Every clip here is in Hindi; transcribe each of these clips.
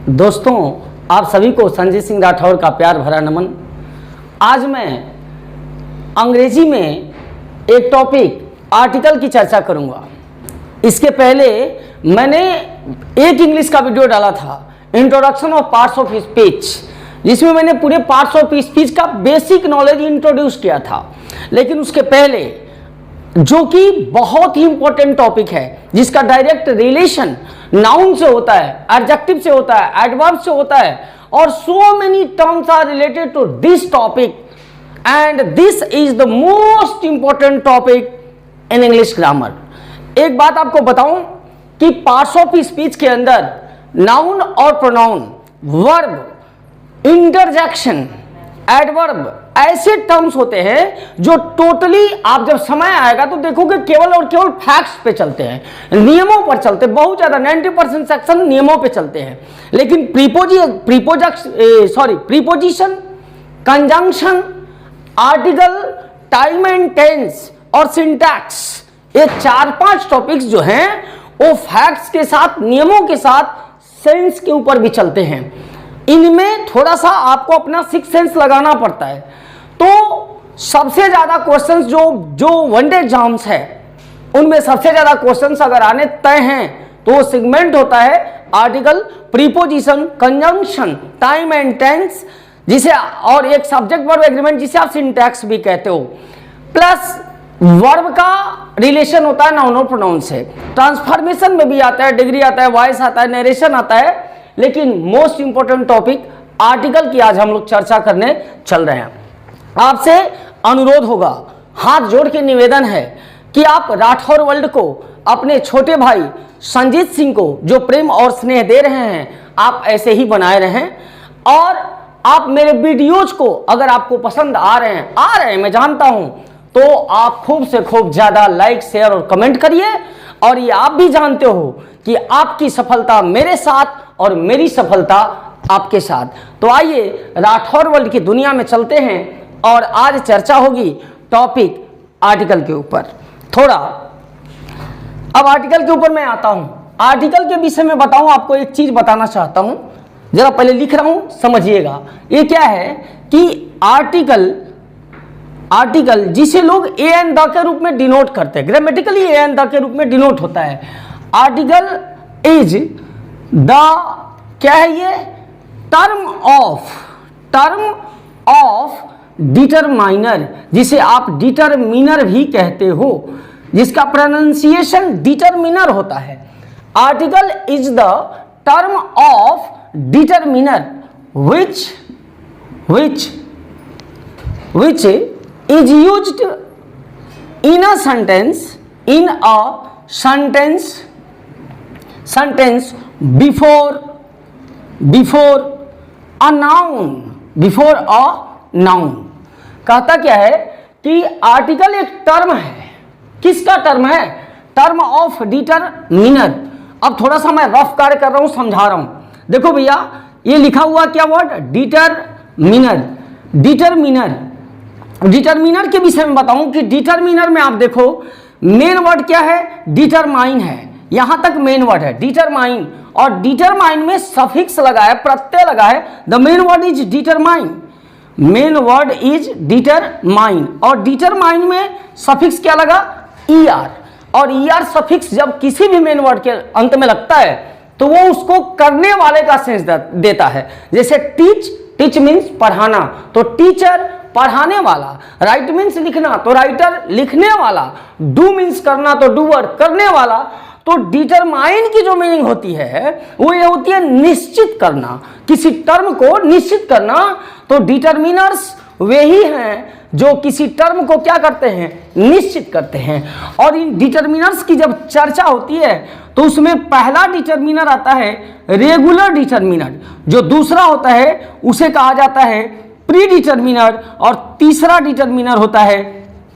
दोस्तों, आप सभी को संजय सिंह राठौर का प्यार भरा नमन। आज मैं अंग्रेजी में एक टॉपिक आर्टिकल की चर्चा करूंगा। इसके पहले मैंने एक इंग्लिश का वीडियो डाला था, introduction of parts of speech, जिसमें मैंने पूरे पार्ट्स ऑफ स्पीच का बेसिक नॉलेज इंट्रोड्यूस किया था। लेकिन उसके पहले जो कि बहुत ही इंपॉर्टेंट टॉपिक है, जिसका डायरेक्ट रिलेशन नाउन से होता है, एडजेक्टिव से होता है, एडवर्ब से होता है, और so many terms are related to this topic, and this is the most important topic in English grammar. एक बात आपको बताऊं कि पार्ट्स ऑफ स्पीच के अंदर नाउन और प्रोनाउन, वर्ब, इंटरजेक्शन, एडवर्ब ऐसे टर्म्स होते हैं जो टोटली आप जब समय आएगा तो देखोगे केवल और केवल फैक्ट्स पे चलते हैं, नियमों पर चलते हैं। बहुत ज्यादा 90% सेक्शन नियमों पे चलते हैं। लेकिन preposition, conjunction, article, time and tense और सिंटैक्स, ये 4-5 टॉपिक्स जो हैं वो फैक्ट्स के साथ, नियमों के साथ, सेंस के ऊपर भी चलते हैं। इनमें थोड़ा सा आपको अपना सिक्स सेंस लगाना पड़ता है। तो सबसे ज्यादा क्वेश्चंस जो वनडे एग्जाम्स है उनमें सबसे ज्यादा क्वेश्चंस अगर आने तय हैं तो वो सेगमेंट होता है article, preposition, conjunction, time and tense, जिसे और एक सब्जेक्ट वर्ब एग्रीमेंट जिसे आप सिंटैक्स भी कहते हो, प्लस वर्ब का रिलेशन होता है नाउन और प्रोनाउन से। ट्रांसफॉर्मेशन में भी आता है, डिग्री आता है, वॉइस आता है, नरेशन आता है। लेकिन मोस्ट इंपॉर्टेंट टॉपिक आर्टिकल की आज हम लोग चर्चा करने चल रहे हैं। आपसे अनुरोध होगा, हाथ जोड़ के निवेदन है कि आप राठौर वर्ल्ड को, अपने छोटे भाई संजीत सिंह को जो प्रेम और स्नेह दे रहे हैं, आप ऐसे ही बनाए रहें। और आप मेरे वीडियोज को अगर आपको पसंद आ रहे हैं मैं जानता हूं, तो आप खूब से खूब ज्यादा लाइक, शेयर और कमेंट करिए। और ये आप भी जानते हो कि आपकी सफलता मेरे साथ और मेरी सफलता आपके साथ। तो आइए राठौर वर्ल्ड की दुनिया में चलते हैं और आज चर्चा होगी टॉपिक आर्टिकल के ऊपर। थोड़ा अब आर्टिकल के ऊपर मैं आता हूं। आर्टिकल के विषय में बताऊं, आपको एक चीज बताना चाहता हूं, जरा पहले लिख रहा हूं, समझिएगा। ये क्या है कि आर्टिकल जिसे लोग ए एंड द के रूप में डिनोट करते हैं, ग्रामेटिकली ए एंड द के रूप में डिनोट होता है। आर्टिकल इज द, क्या है ये, टर्म ऑफ डिटरमाइनर, जिसे आप डिटरमिनर भी कहते हो, जिसका प्रोनाउंसिएशन डिटरमिनर होता है। Article is the term of determiner which is used in a sentence before a noun। कहता क्या है कि आर्टिकल एक टर्म है। किसका टर्म है? Term of determiner. अब थोड़ा सा मैं रफ कार्य कर रहा हूं, समझा रहा हूं। देखो भैया, ये लिखा हुआ क्या वर्ड? डिटरमिनर के विषय में बताऊं कि डिटरमिनर में आप देखो मेन वर्ड क्या है? डिटरमाइन है। यहां तक मेन वर्ड है डिटरमाइन, और डिटरमाइन में सफिक्स लगा है, प्रत्यय लगा है। The main word is determine, और डिटरमाइन में सफिक्स क्या लगा? ER, और ER सफिक्स जब किसी भी मेन वर्ड के अंत में लगता है तो वो उसको करने वाले का सेंस देता है। जैसे टीच मीन्स पढ़ाना, तो टीचर पढ़ाने वाला। राइट मीन्स लिखना, तो राइटर लिखने वाला। डू मीन्स करना, तो डूअर करने वाला। तो डिटरमाइन की जो मीनिंग होती है वो ये होती है निश्चित करना, किसी टर्म को निश्चित करना। तो डिटरमिनर्स वे ही हैं जो किसी टर्म को क्या करते हैं? निश्चित करते हैं। और इन डिटरमिनर्स की जब चर्चा होती है तो उसमें पहला डिटरमिनर आता है रेगुलर डिटरमिनर, जो दूसरा होता है उसे कहा जाता है प्री डिटरमिनर, और तीसरा डिटरमिनर होता है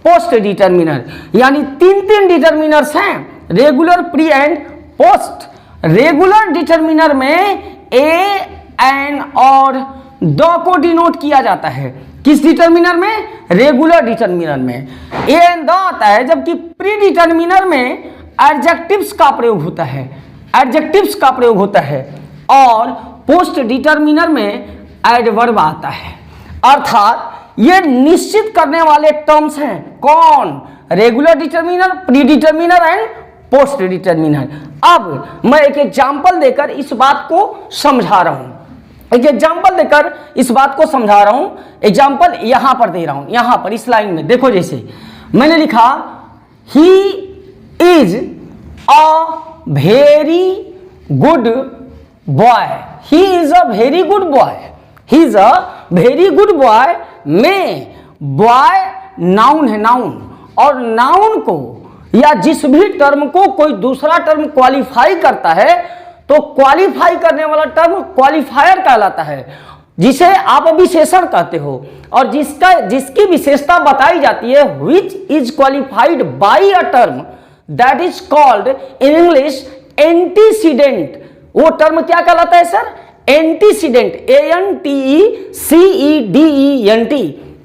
पोस्ट डिटरमिनर। यानी 3 डिटरमिनर्स हैं, regular, pre and post. Regular determiner में ए, एन और द को डिनोट किया जाता है। किस डिटरमिनर में? रेगुलर डिटरमिनर में ए एंड द आता है, जबकि प्री डिटरमिनर में एडजेक्टिव्स का प्रयोग होता है। और पोस्ट डिटर्मिनर में एडवर्ब आता है। अर्थात ये निश्चित करने वाले टर्म्स हैं। कौन? Regular determiner, pre determiner and post determiner. अब मैं एक एग्जांपल देकर इस बात को समझा रहा हूं। एक एग्जांपल देकर इस बात को समझा रहा हूं। एग्जांपल यहां पर दे रहा हूं, यहां पर इस लाइन में देखो, जैसे मैंने लिखा he is a very good boy. He is a very good boy. He is a very good boy में बॉय नाउन है, नाउन। और नाउन को या जिस भी टर्म को कोई दूसरा टर्म क्वालिफाई करता है तो क्वालिफाई करने वाला टर्म क्वालिफायर कहलाता है, जिसे आप विशेषण कहते हो। और जिसकी विशेषता बताई जाती है, which is qualified by a term, that is called in English antecedent. वो टर्म क्या कहलाता है सर? एंटीसीडेंट। ANTECEDENT,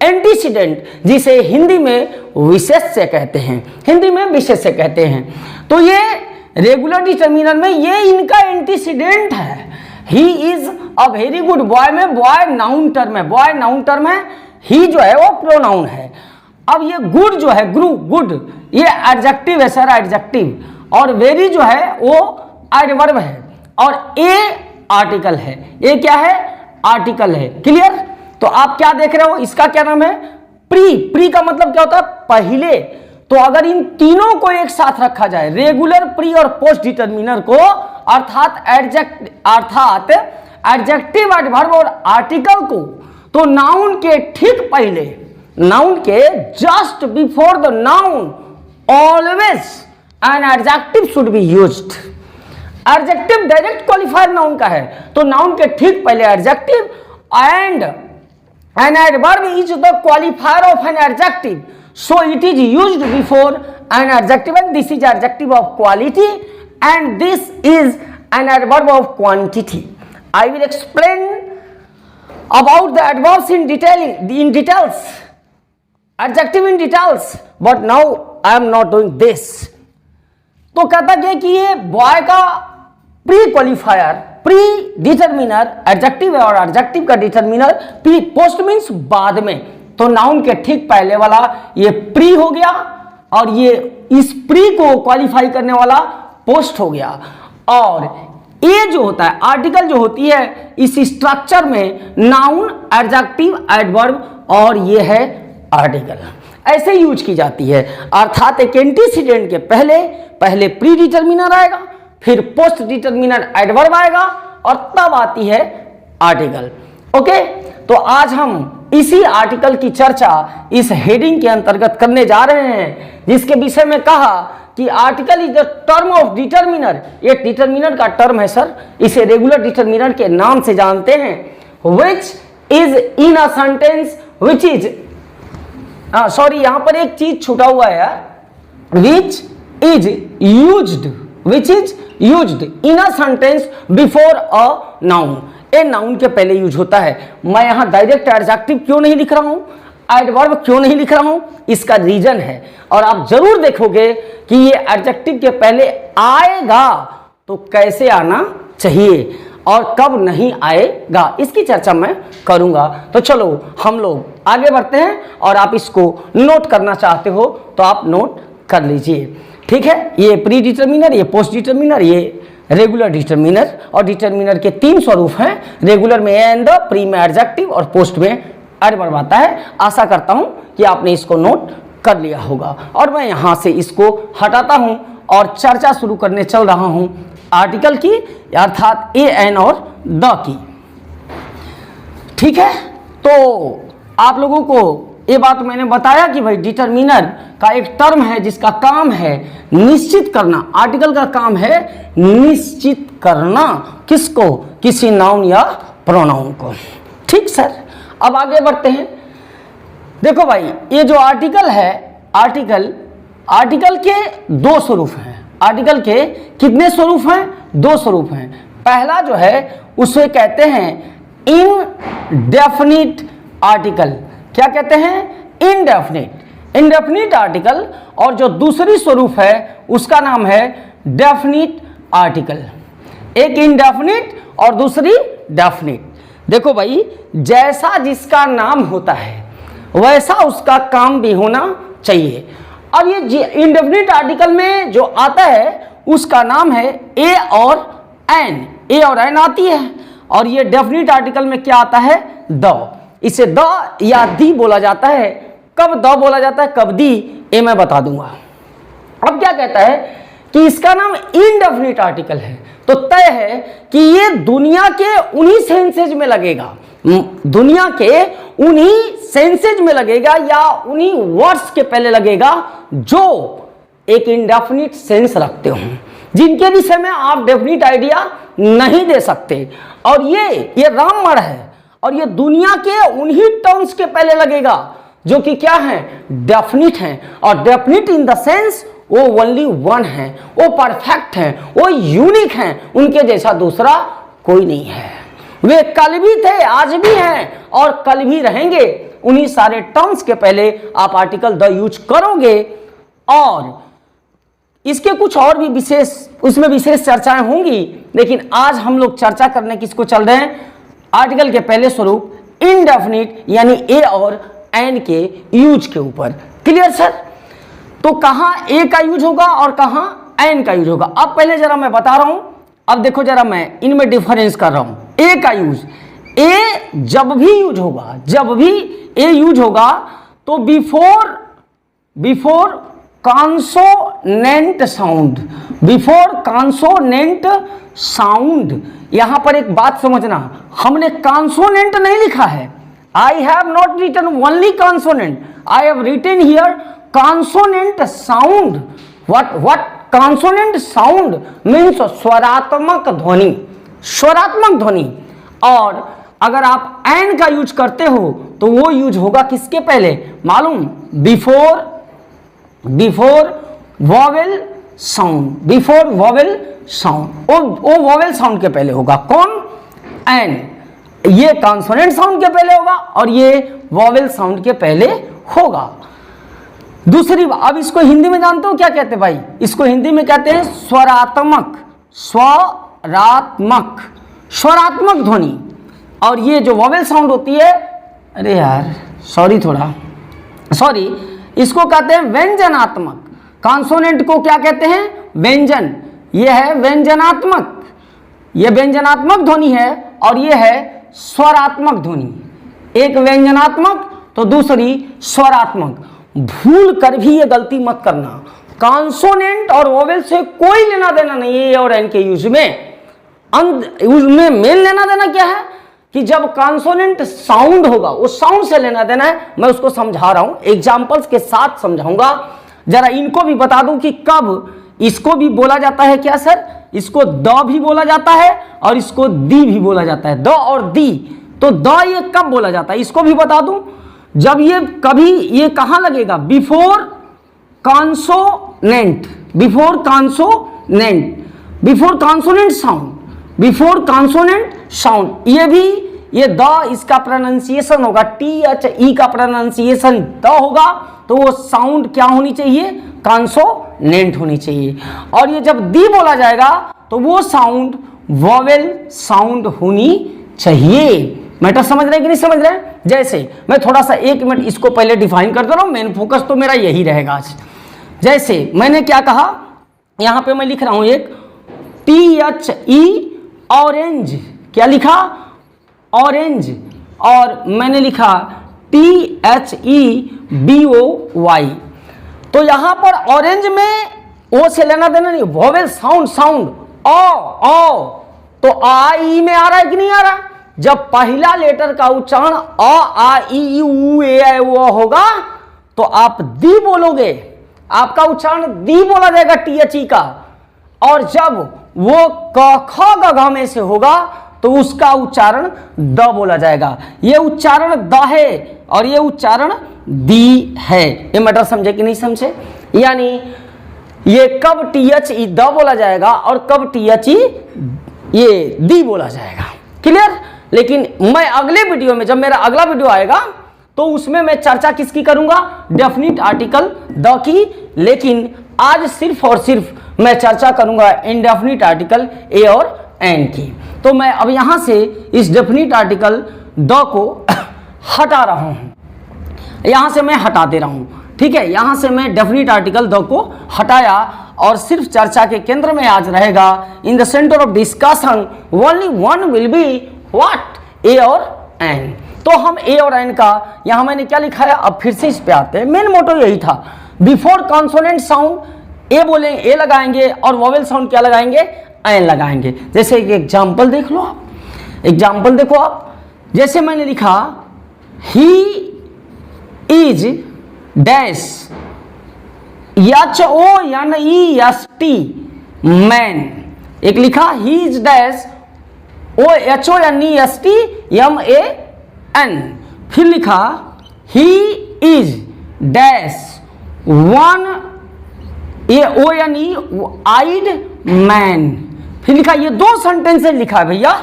एंटीसीडेंट, जिसे हिंदी में विशेष्य कहते हैं। हिंदी में विशेष्य कहते हैं। तो ये रेगुलर डिटर्मिनर में ये इनका एंटीसीडेंट है। He is a very good boy में बॉय नाउन टर्म है, बॉय नाउन टर्म है, ही जो है वो प्रोनाउन है। अब ये गुड जो है, गुड, ये एडजेक्टिव है सर, एडजेक्टिव। और वेरी जो है वो एडवर्ब है। और ए आर्टिकल है। ये क्या है? आर्टिकल है। क्लियर? तो आप क्या देख रहे हो, इसका क्या नाम है? प्री। प्री का मतलब क्या होता है? पहले। तो अगर इन तीनों को एक साथ रखा जाए, रेगुलर, प्री और पोस्ट डिटर्मिनर को, अर्थात एडजेक्टिव, एडवर्ब और आर्टिकल को, तो नाउन के ठीक पहले, नाउन के just before the noun always an adjective should be used. Adjective direct qualifier noun का है, तो नाउन के ठीक पहले adjective and an adverb is the qualifier of an adjective, so it is used before an adjective, and this is adjective of quality and this is an adverb of quantity. I will explain about the adverbs in details, adjective in details, but now I am not doing this. तो कहता क्या कि ये बॉय का pre qualifier, pre determiner adjective है और एडजेक्टिव का डिटर्मिनर प्री। पोस्ट मीन्स बाद में, तो नाउन के ठीक पहले वाला ये प्री हो गया और ये इस प्री को क्वालिफाई करने वाला पोस्ट हो गया। और ये जो होता है आर्टिकल जो होती है इस स्ट्रक्चर में नाउन, एडजेक्टिव, एडवर्ब और ये है आर्टिकल, ऐसे यूज की जाती है। अर्थात एक एंटीसीडेंट के पहले प्री डिटर्मिनर आएगा, फिर पोस्ट डिटर्मिनर एडवर्ब आएगा और तब आती है आर्टिकल। ओके, तो आज हम इसी आर्टिकल की चर्चा इस हेडिंग के अंतर्गत करने जा रहे हैं, जिसके विषय में कहा कि article is the term of determiner. एक डिटर्मिनर का टर्म है सर, इसे रेगुलर डिटर्मिनर के नाम से जानते हैं। Which is in a sentence, which is, sorry यहां पर एक चीज छूटा हुआ है यार, which is used in a sentence before a noun. A noun के पहले यूज होता है। मैं यहां डायरेक्ट एडजेक्टिव क्यों नहीं लिख रहा हूं, एडवर्ब क्यों नहीं लिख रहा हूं, इसका रीजन है। और आप जरूर देखोगे कि ये एडजेक्टिव के पहले आएगा तो कैसे आना चाहिए और कब नहीं आएगा, इसकी चर्चा मैं करूंगा। तो चलो हम लोग आगे बढ़ते हैं और आप इसको नोट करना चाहते हो तो आप नोट कर लीजिए। ठीक है, ये प्री डिटर्मिनर, ये पोस्ट डिटर्मिनर, ये रेगुलर डिटर्मिनर। और डिटर्मिनर के तीन स्वरूप हैं, रेगुलर में एंड, प्री में एडजेक्टिव और पोस्ट में एडवर्ब आता है। आशा करता हूं कि आपने इसको नोट कर लिया होगा। और मैं यहां से इसको हटाता हूं और चर्चा शुरू करने चल रहा हूं आर्टिकल की, अर्थात ए, एन और द की। ठीक है, तो आप लोगों को ये बात मैंने बताया कि भाई डिटर्मिनर का एक टर्म है जिसका काम है निश्चित करना। आर्टिकल का काम है निश्चित करना, किसको? किसी नाउन या प्रोनाउन को। ठीक सर, अब आगे बढ़ते हैं। देखो भाई, ये जो आर्टिकल है, आर्टिकल के दो स्वरूप हैं। आर्टिकल के कितने स्वरूप हैं? दो स्वरूप हैं। पहला जो है उसे कहते हैं इनडेफिनिट आर्टिकल। क्या कहते हैं? Indefinite article. और जो दूसरी स्वरूप है उसका नाम है डेफिनिट आर्टिकल। एक इनडेफिनिट और दूसरी डेफिनिट। देखो भाई, जैसा जिसका नाम होता है वैसा उसका काम भी होना चाहिए। अब ये इंडेफिनिट आर्टिकल में जो आता है उसका नाम है ए और एन, ए और एन आती है। और ये डेफिनिट आर्टिकल में क्या आता है? द। इसे द या दी बोला जाता है। कब द बोला जाता है, कब दी, ये मैं बता दूंगा। अब क्या कहता है कि इसका नाम इनडेफिनिट आर्टिकल है, तो तय है कि ये दुनिया के उन्हीं सेंसेज में लगेगा, दुनिया के उन्हीं सेंसेज में लगेगा या उन्हीं वर्ड्स के पहले लगेगा जो एक इंडेफिनिट सेंस रखते हो, जिनके विषय में आप डेफिनिट आइडिया नहीं दे सकते। और ये राममण है और ये दुनिया के उन्हीं टर्म्स के पहले लगेगा जो कि क्या है? डेफिनिट है। और डेफिनिट इन द सेंस वो ओनली वन है, वो परफेक्ट है, वो यूनिक है, उनके जैसा दूसरा कोई नहीं है। वे कल भी थे, आज भी हैं और कल भी रहेंगे। उन्हीं सारे टर्म्स के पहले आप आर्टिकल द यूज करोगे। और इसके कुछ और भी विशेष, उसमें विशेष चर्चाएं होंगी, लेकिन आज हम लोग चर्चा करने किसको चल रहे हैं? आर्टिकल के पहले स्वरूप इनडेफिनिट यानी ए और एन के यूज के ऊपर। Clear sir? तो कहां ए का यूज होगा और कहां एन का यूज होगा, अब पहले जरा मैं बता रहा हूं। अब देखो जरा, मैं इनमें डिफरेंस कर रहा हूं। ए का यूज, ए जब भी यूज होगा, जब भी ए यूज होगा तो before consonant sound, before consonant sound. यहां पर एक बात समझना, हमने कॉन्सोनेंट नहीं लिखा है। I have not written only consonant, I have written here consonant sound. What consonant sound means स्वरात्मक ध्वनि, स्वरात्मक ध्वनि। और अगर आप एन का यूज करते हो तो वो यूज होगा किसके पहले मालूम? Before vowel sound, before vowel sound, वो वॉवेल साउंड के पहले होगा। कौन? एन। ये कॉन्सोनेंट साउंड के पहले होगा और ये वॉवेल साउंड के पहले होगा। दूसरी बात, अब इसको हिंदी में जानते हो क्या कहते हैं भाई? इसको हिंदी में कहते हैं स्वरात्मक, स्वरात्मक, स्वरात्मक ध्वनि। और ये जो वॉवेल साउंड होती है, अरे यार सॉरी, इसको कहते हैं व्यंजनात्मक। कॉन्सोनेंट को क्या कहते हैं? व्यंजन। ये है व्यंजनात्मक, ये व्यंजनात्मक ध्वनि है और ये है स्वरात्मक ध्वनि। एक व्यंजनात्मक तो दूसरी स्वरात्मक। भूल कर भी ये गलती मत करना, कॉन्सोनेंट और वोवेल से कोई लेना देना नहीं है। और एन के यूज में उसमें मेन लेना देना क्या है कि जब कॉन्सोनेंट साउंड होगा, उस साउंड से लेना देना है। मैं उसको समझा रहा हूं, एग्जाम्पल्स के साथ समझाऊंगा। जरा इनको भी बता दूं कि कब इसको भी बोला जाता है। क्या सर? इसको द भी बोला जाता है और इसको दी भी बोला जाता है, द और दी। तो द ये कब बोला जाता है इसको भी बता दूं। जब ये कभी ये कहां लगेगा? Before consonant, before consonant, before consonant sound, before consonant sound. ये भी ये द, इसका प्रोनाउंसिएशन होगा THE का प्रोनाउंसिएशन द होगा, तो वो साउंड क्या होनी चाहिए? कॉन्सोनेंट होनी चाहिए। और ये जब दी बोला जाएगा तो वो साउंड वॉवेल साउंड होनी चाहिए। मैटर समझ रहे कि नहीं समझ रहे? जैसे मैं थोड़ा सा 1 मिनट इसको पहले डिफाइन कर दे रहा हूं, मेन फोकस तो मेरा यही रहेगा आज। जैसे मैंने क्या कहा, यहां पे मैं लिख रहा हूं एक THE ऑरेंज, क्या लिखा? ऑरेंज। और मैंने लिखा THEBOY। तो यहां पर ऑरेंज में ओ से लेना देना नहीं, वोवेल साउंड, साउंड ओ। तो आ ई में आ रहा है कि नहीं आ रहा? जब पहला लेटर का उच्चारण अ आ ई उ ए ऐ ओ होगा तो आप दी बोलोगे, आपका उच्चारण दी बोला जाएगा THE का। और जब वो क ख ग घ में से होगा तो उसका उच्चारण द बोला जाएगा। ये उच्चारण द है और ये उच्चारण दी है। ये मैटर समझे कि नहीं समझे? यानी ये कब THE द बोला जाएगा और कब THE ये दी बोला जाएगा। क्लियर? लेकिन मैं अगले वीडियो में, जब मेरा अगला वीडियो आएगा तो उसमें मैं चर्चा किसकी करूंगा? Definite article the key. लेकिन आज सिर्फ और सिर्फ मैं चर्चा करूंगा इनडेफिनिट आर्टिकल ए और एन की। तो मैं अब यहां से इस डेफिनिट आर्टिकल द को हटा रहा हूं, यहां से मैं हटा दे रहा हूं, ठीक है। यहां से मैं डेफिनिट आर्टिकल द को हटाया और सिर्फ चर्चा के केंद्र में आज रहेगा, in the centre of discussion only one will be what, a और एन। तो हम ए और एन का यहां मैंने क्या लिखा है, अब फिर से इस पे आते हैं। मेन मोटो यही था, बिफोर कॉन्सोनेंट साउंड ए बोले ए लगाएंगे और वोवेल साउंड क्या लगाएंगे, एन लगाएंगे। जैसे एक एग्जाम्पल देख लो आप, एग्जाम्पल देखो आप, जैसे मैंने लिखा he is dash HONEST man, एक लिखा he is dash HONEST MAN, फिर लिखा he is dash one ONE eyed man, फिर लिखा, ये दो सेंटेंसेस लिखा है भैया,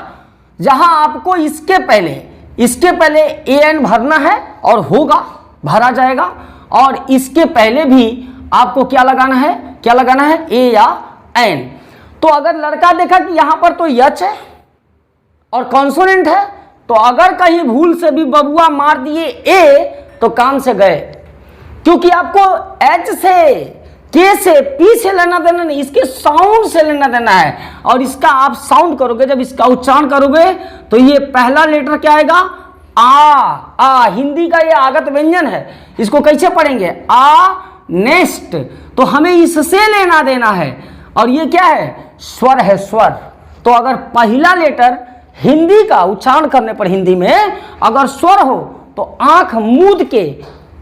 जहां आपको इसके पहले AN भरना है और होगा, भरा जाएगा, और इसके पहले भी आपको क्या लगाना है, ए या एन। तो अगर लड़का देखा कि यहां पर तो यच है और कॉन्सोनेंट है, तो अगर कहीं भूल से भी बबुआ मार दिए ए तो काम से गए, क्योंकि आपको एच से, के से, पी से लेना देना नहीं, इसके साउंड से लेना देना है। और इसका आप साउंड करोगे, जब इसका उच्चारण करोगे तो ये पहला लेटर क्या आएगा, आ। हिंदी का ये आगत व्यंजन है, इसको कैसे पढ़ेंगे, आ नेस्ट, तो हमें इससे लेना देना है, और ये क्या है, स्वर है, स्वर। तो अगर पहला लेटर हिंदी का उच्चारण करने पर हिंदी में अगर स्वर हो तो आंख मूंद के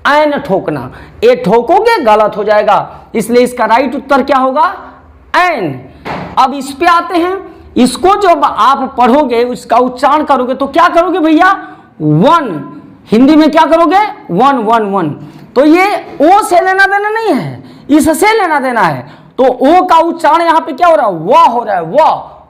एन ठोकना, ए ठोकोगे गलत हो जाएगा, इसलिए इसका राइट उत्तर क्या होगा, एन। अब इस पे आते हैं, इसको जब आप पढ़ोगे, उसका उच्चारण करोगे तो क्या करोगे भैया, वन, हिंदी में क्या करोगे, वन वन वन। तो ये ओ से लेना देना नहीं है, इससे लेना देना है। तो ओ का उच्चारण यहां पे क्या हो रहा है, व हो रहा है, व,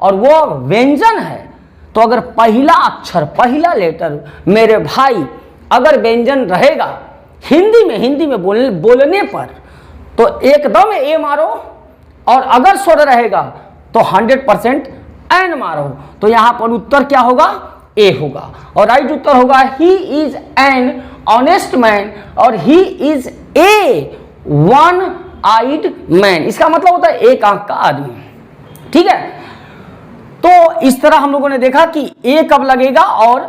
और वो व्यंजन है। तो अगर पहला अक्षर, पहला लेटर मेरे भाई अगर व्यंजन रहेगा हिंदी में बोलने पर, तो एकदम ए मारो, और अगर स्वर रहेगा तो 100% एन मारो। तो यहां पर उत्तर क्या होगा, ए होगा, और राइट उत्तर होगा he is an honest man, और he is a one eyed man. इसका मतलब होता है एक आंख का आदमी, ठीक है। तो इस तरह हम लोगों ने देखा कि ए कब लगेगा और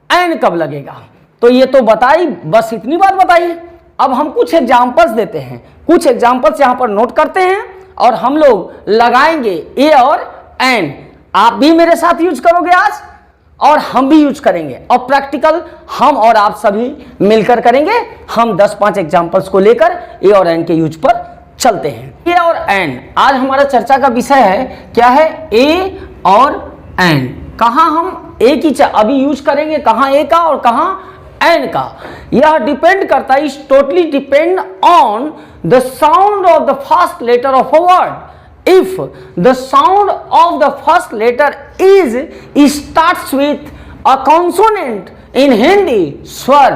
एन कब लगेगा। तो ये तो बताई, बस इतनी बात बताई। अब हम कुछ एग्जाम्पल्स देते हैं, कुछ एग्जाम्पल्स यहां पर नोट करते हैं, और हम लोग लगाएंगे ए और एन। आप भी मेरे साथ यूज करोगे आज, और हम भी यूज करेंगे, और प्रैक्टिकल हम और आप सभी मिलकर करेंगे। हम 10-5 एग्जाम्पल्स को लेकर ए और एन के यूज पर चलते हैं। ए और एन आज हमारा चर्चा का विषय है, क्या है, ए और एन। कहां हम ए की अभी यूज करेंगे, कहां ए का और कहां एन का, यह डिपेंड करता है, is totally depend on the sound of the first letter of a word. If the sound of the first letter starts with a consonant in Hindi, स्वर,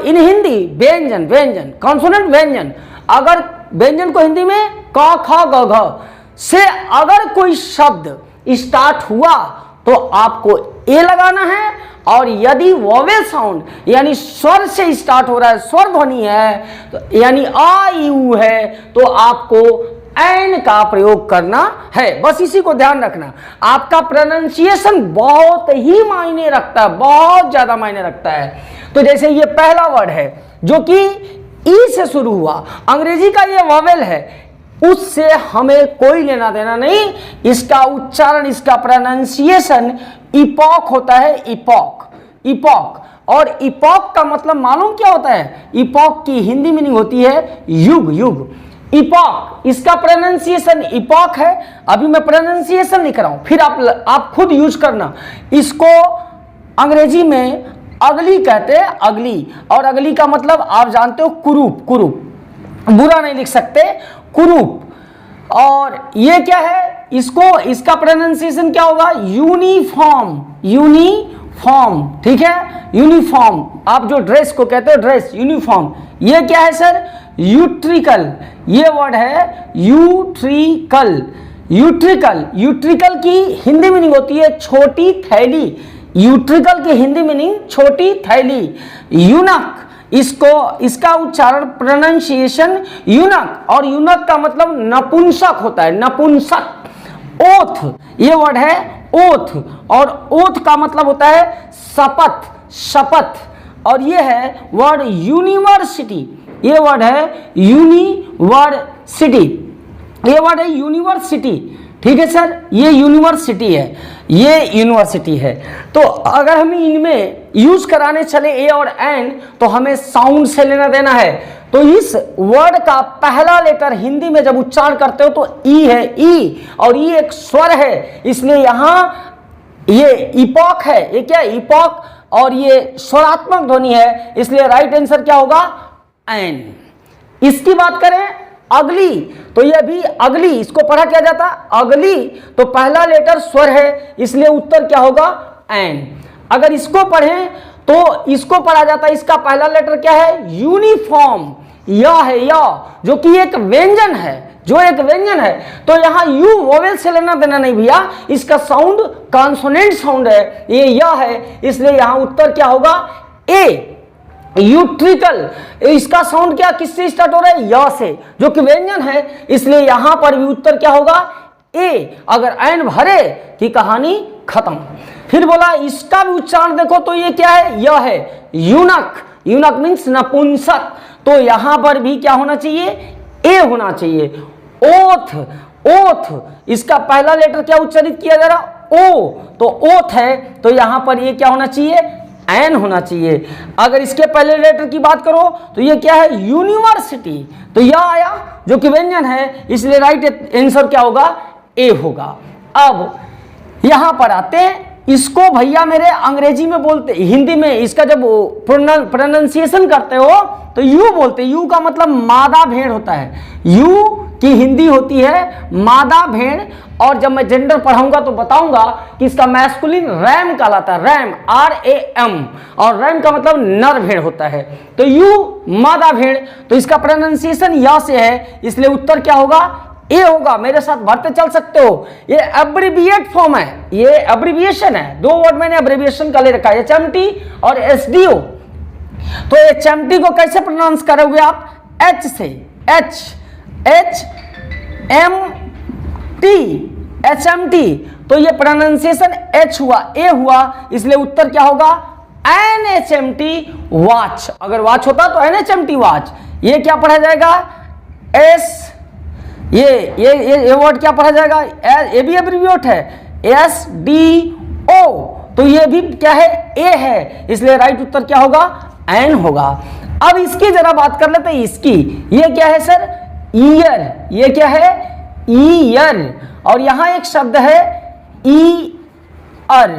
in Hindi व्यंजन, consonant व्यंजन। अगर व्यंजन को हिंदी में क ख ग घ से अगर कोई शब्द स्टार्ट हुआ तो आपको ए लगाना है, और यदि वोवेल साउंड यानी स्वर से स्टार्ट हो रहा है, स्वर ध्वनि है, तो यानी आ यू है, तो आपको एन का प्रयोग करना है। बस इसी को ध्यान रखना। आपका प्रोनाउंसिएशन बहुत ही मायने रखता है, बहुत ज्यादा मायने रखता है। तो जैसे ये पहला वर्ड है जो कि ई से शुरू हुआ, अंग्रेजी का ये वोवेल है, उससे हमें कोई लेना देना नहीं। इसका उच्चारण, इसका प्रोनाउंसिएशन इपॉक होता है, इपॉक। और इपॉक का मतलब मालूम क्या होता है, इपॉक की हिंदी मीनिंग होती है युग। इपॉक, इसका प्रोनाउंसिएशन इपॉक है। अभी मैं प्रोनाउंसिएशन लिख रहा हूं, फिर आप खुद यूज करना। इसको अंग्रेजी में अगली कहते हैं, अगली, और अगली का मतलब आप जानते हो कुरूप, बुरा नहीं लिख सकते, कुरूप। और ये क्या है, इसका प्रोनाउंसिएशन क्या होगा, यूनिफॉर्म, ठीक है, यूनिफॉर्म। आप जो ड्रेस को कहते हो ड्रेस, यूनिफॉर्म। ये क्या है सर, यूट्रिकल, ये वर्ड है यूट्रिकल, यूट्रिकल, यूट्रिकल की हिंदी मीनिंग होती है छोटी थैली, यूट्रिकल की हिंदी मीनिंग छोटी थैली। यूनक, इसका उच्चारण प्रोनाउंसिएशन यूनक, और यूनक का मतलब नपुंसक होता है, नपुंसक। ओथ, ये वर्ड है ओथ, और ओथ का मतलब होता है शपथ, शपथ। और ये है वर्ड यूनिवर्सिटी, ये वर्ड है यूनिवर्सिटी, ये वर्ड है यूनिवर्सिटी। ठीक है सर, ये यूनिवर्सिटी है, ये यूनिवर्सिटी है। तो अगर हम इनमें यूज कराने चले ए और एन, तो हमें साउंड से लेना देना है। तो इस वर्ड का पहला लेटर हिंदी में जब उच्चारण करते हो तो ई है, ई, और ई एक स्वर है, इसलिए यहां ये इपॉक है, ये क्या इपॉक, और ये स्वरात्मक ध्वनि है, इसलिए राइट आंसर क्या होगा एन। इसकी बात करें अगली, तो ये भी अगली, इसको पढ़ा क्या जाता है अगली, तो पहला लेटर स्वर है, इसलिए उत्तर क्या होगा एन। अगर इसको पढ़ें तो इसको पढ़ा जाता है, इसका पहला लेटर क्या है यूनिफॉर्म, या है, या, जो कि एक व्यंजन है, जो एक व्यंजन है। तो यहां यू वोवेल से लेना देना नहीं भैया, इसका साउंड कॉन्सोनेंट साउंड है, ये या है, इसलिए यहां उत्तर क्या होगा ए। यूट्रिकल, इसका साउंड क्या किससे स्टार्ट हो रहा है या से, जो कि व्यंजन है, इसलिए यहां पर भी उत्तर क्या होगा ए। अगर एन भरे की कहानी खत्म। फिर बोला इसका भी उच्चारण देखो तो ये क्या है, यह है यूनक, यूनक मीन्स नपुंसक, तो यहां पर भी क्या होना चाहिए ए होना चाहिए। ओथ, ओथ, इसका पहला लेटर क्या उच्चारित किया जा रहा ओ, तो ओथ है, तो यहां पर ये क्या होना चाहिए एन होना चाहिए। अगर इसके पहले लेटर की बात करो तो ये क्या है यूनिवर्सिटी, तो यह आया जो कि व्यंजन है, इसलिए राइट आंसर क्या होगा ए होगा। अब यहां पर आते हैं, इसको भैया मेरे अंग्रेजी में बोलते, हिंदी में इसका जब प्रोनाउंसिएशन करते हो तो यू बोलते, यू का मतलब मादा भेड़ होता है, यू की हिंदी होती है मादा भेड़, और जब मैं जेंडर पढ़ाऊंगा तो बताऊंगा कि इसका मैस्कुलिन रैम कहलाता है, रैम RAM, और रैम का मतलब नर भेड़ होता है। तो यू मादा भेड़, तो इसका प्रोनाउंसिएशन या से है, इसलिए उत्तर क्या होगा ए होगा। मेरे साथ भरते चल सकते हो, ये एब्रिविएट फॉर्म है, ये एब्रिविएशन है, दो वर्ड मैंने एब्रिविएशन का ले रखा है, HMT और SDO। तो HMT को कैसे प्रोनाउंस करोगे आप, H से, HMT, तो ये प्रोनाउंसिएशन H हुआ, ए हुआ, इसलिए उत्तर क्या होगा NHMT वॉच। अगर वॉच होता तो NHMT वॉच। ये क्या पढ़ा जाएगा एस, ये वर्ड क्या पढ़ा जाएगा, ये भी एब्रिविएट है SDO, तो ये भी क्या है ए है, इसलिए राइट उत्तर क्या होगा एन होगा। अब इसकी जरा बात कर लेते हैं, इसकी, ये क्या है सर ईयर, ये क्या है ईयर, और यहां एक शब्द है ईयर,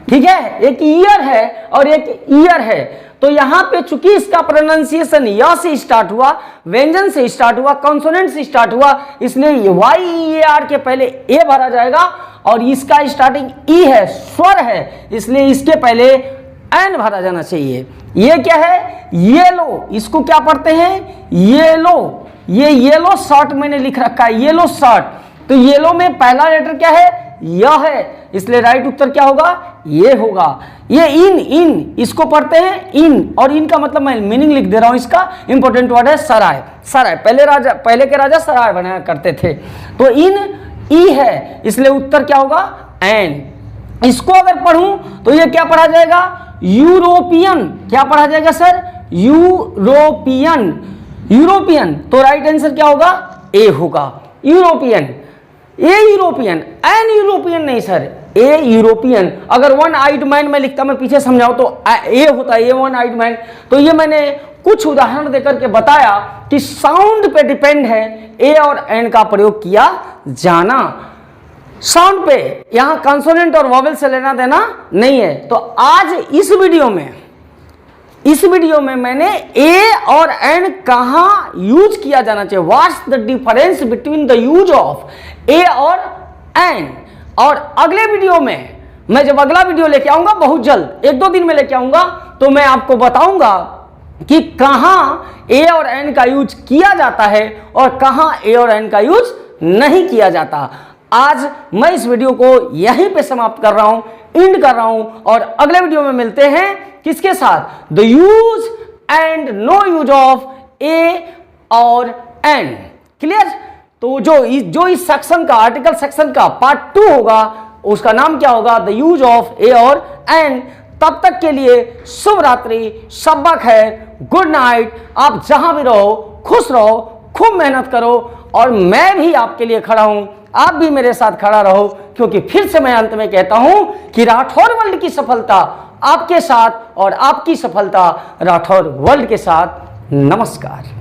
ठीक है, एक ईयर है और एक ईयर है। तो यहां पे चूंकि इसका प्रोनाउंसिएशन या से स्टार्ट हुआ, व्यंजन से स्टार्ट हुआ, कॉन्सोनेंट से स्टार्ट हुआ, इसलिए YEAR के पहले ए भरा जाएगा, और इसका स्टार्टिंग ई है, स्वर है, इसलिए इसके पहले एन भरा जाना चाहिए। ये क्या है येलो, इसको क्या पढ़ते हैं येलो, ये येलो शर्ट मैंने लिख रखा है, येलो शर्ट, तो येलो में पहला लेटर क्या है यह है, इसलिए राइट उत्तर क्या होगा ये होगा। ये इन, इसको पढ़ते हैं इन, और इन का मतलब मैं मीनिंग लिख दे रहा हूं, इसका इंपॉर्टेंट वर्ड है सराय, सराय, पहले के राजा सराय बनाया करते थे, तो इन ई है, इसलिए उत्तर क्या होगा एन। इसको अगर पढ़ूं तो ये क्या पढ़ा जाएगा यूरोपियन, क्या पढ़ा जाएगा सर यूरोपियन, यूरोपियन, तो राइट आंसर क्या होगा ए होगा यूरोपियन। ए यूरोपियन, एन यूरोपियन नहीं सर, ए यूरोपियन। अगर वन आइड मैन में लिखता, मैं पीछे समझाऊं तो ए होता है, ए वन आइड मैन। तो ये मैंने कुछ उदाहरण देकर के बताया कि साउंड पे डिपेंड है ए और एन का प्रयोग किया जाना, साउंड पे, यहां कॉन्सोनेंट और वॉवेल से लेना देना नहीं है। तो आज इस वीडियो में मैंने ए और एन कहां यूज किया जाना चाहिए, what's the difference between the use of a और एन। और अगले वीडियो में मैं जब अगला वीडियो लेके आऊंगा, बहुत जल्द 1-2 दिन में लेके आऊंगा, तो मैं आपको बताऊंगा कि कहां ए और एन का यूज किया जाता है और कहां ए और एन का यूज नहीं किया जाता। आज मैं इस वीडियो को यहीं पे समाप्त कर रहा हूं, एंड कर रहा हूं, और अगले वीडियो में मिलते हैं किसके साथ? The use and no use of a और एन। क्लियर? तो जो इस सेक्शन का, आर्टिकल सेक्शन का पार्ट 2 होगा, उसका नाम क्या होगा? द यूज ऑफ ए और एन। तब तक के लिए शुभ रात्रि, शब्बा खैर, गुड नाइट। आप जहां भी रहो खुश रहो, खूब मेहनत करो, और मैं भी आपके लिए खड़ा हूं, आप भी मेरे साथ खड़ा रहो, क्योंकि फिर से मैं अंत में कहता हूं कि राठौर वर्ल्ड की सफलता आपके साथ और आपकी सफलता राठौर वर्ल्ड के साथ। नमस्कार।